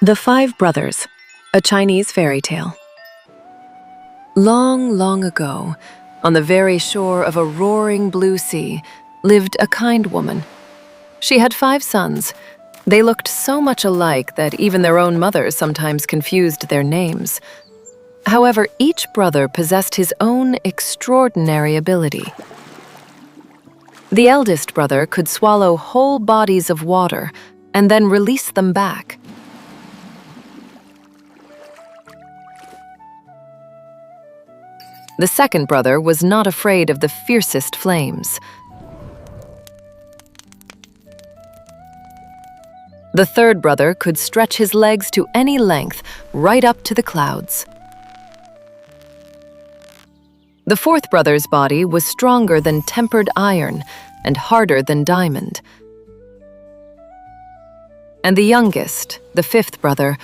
The Five Brothers, a Chinese fairy tale. Long, long ago, on the very shore of a roaring blue sea, lived a kind woman. She had 5 sons. They looked so much alike that even their own mothers sometimes confused their names. However, each brother possessed his own extraordinary ability. The eldest brother could swallow whole bodies of water and then release them back. The second brother was not afraid of the fiercest flames. The third brother could stretch his legs to any length, right up to the clouds. The fourth brother's body was stronger than tempered iron and harder than diamond. And the youngest, the fifth brother,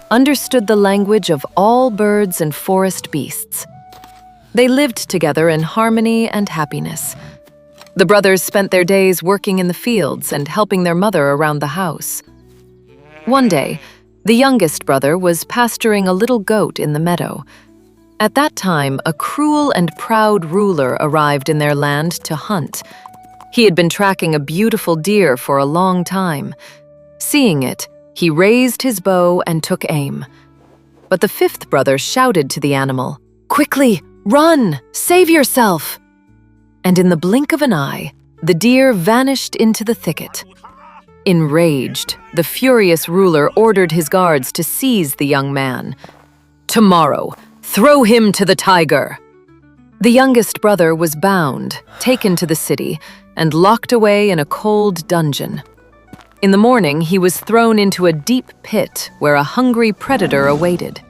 understood the language of all birds and forest beasts. They lived together in harmony and happiness. The brothers spent their days working in the fields and helping their mother around the house. One day, the youngest brother was pasturing a little goat in the meadow. At that time, a cruel and proud ruler arrived in their land to hunt. He had been tracking a beautiful deer for a long time. Seeing it, he raised his bow and took aim. But the fifth brother shouted to the animal, "Quickly! Run! Save yourself!" And in the blink of an eye, the deer vanished into the thicket. Enraged, the furious ruler ordered his guards to seize the young man. "Tomorrow, throw him to the tiger!" The youngest brother was bound, taken to the city, and locked away in a cold dungeon. In the morning, he was thrown into a deep pit where a hungry predator awaited.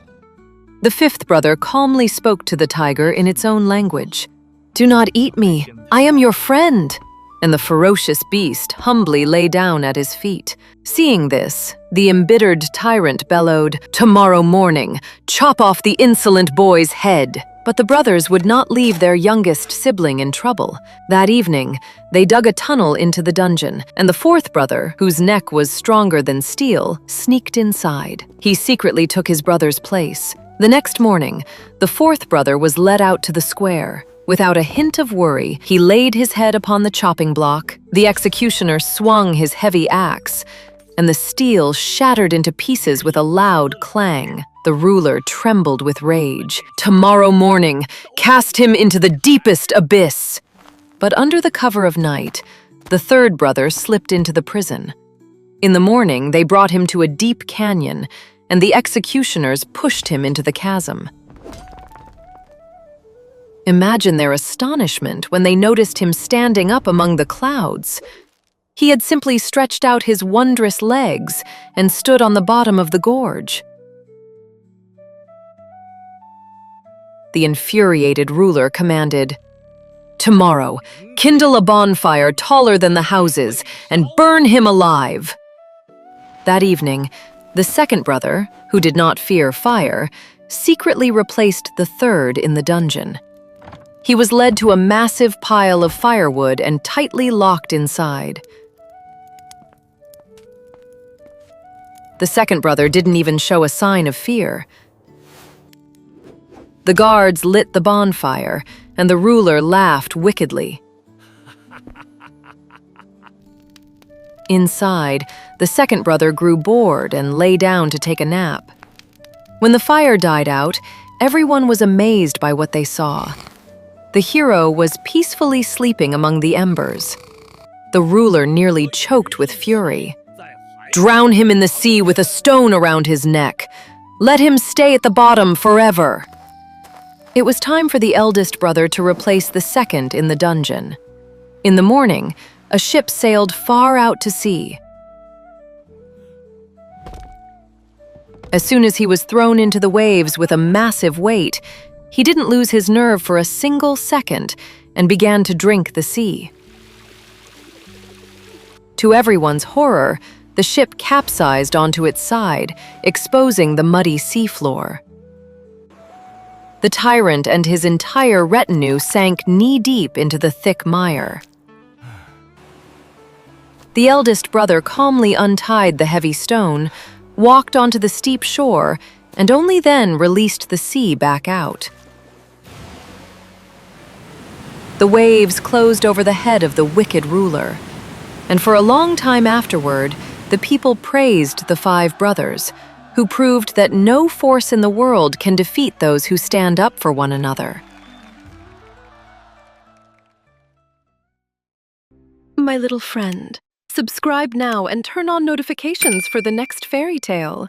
The fifth brother calmly spoke to the tiger in its own language. "Do not eat me, I am your friend." And the ferocious beast humbly lay down at his feet. Seeing this, the embittered tyrant bellowed, "Tomorrow morning, chop off the insolent boy's head." But the brothers would not leave their youngest sibling in trouble. That evening, they dug a tunnel into the dungeon, and the fourth brother, whose neck was stronger than steel, sneaked inside. He secretly took his brother's place. The next morning, the fourth brother was led out to the square. Without a hint of worry, he laid his head upon the chopping block. The executioner swung his heavy axe, and the steel shattered into pieces with a loud clang. The ruler trembled with rage. "Tomorrow morning, cast him into the deepest abyss." But under the cover of night, the third brother slipped into the prison. In the morning, they brought him to a deep canyon, and the executioners pushed him into the chasm. Imagine their astonishment when they noticed him standing up among the clouds. He had simply stretched out his wondrous legs and stood on the bottom of the gorge. The infuriated ruler commanded, "Tomorrow, kindle a bonfire taller than the houses and burn him alive." That evening, the second brother, who did not fear fire, secretly replaced the third in the dungeon. He was led to a massive pile of firewood and tightly locked inside. The second brother didn't even show a sign of fear. The guards lit the bonfire, and the ruler laughed wickedly. Inside, the second brother grew bored and lay down to take a nap. When the fire died out, everyone was amazed by what they saw. The hero was peacefully sleeping among the embers. The ruler nearly choked with fury. "Drown him in the sea with a stone around his neck. Let him stay at the bottom forever." It was time for the eldest brother to replace the second in the dungeon. In the morning, a ship sailed far out to sea. As soon as he was thrown into the waves with a massive weight, he didn't lose his nerve for a single second and began to drink the sea. To everyone's horror, the ship capsized onto its side, exposing the muddy seafloor. The tyrant and his entire retinue sank knee-deep into the thick mire. The eldest brother calmly untied the heavy stone, walked onto the steep shore, and only then released the sea back out. The waves closed over the head of the wicked ruler, and for a long time afterward, the people praised the 5 brothers, who proved that no force in the world can defeat those who stand up for one another. My little friend, subscribe now and turn on notifications for the next fairy tale.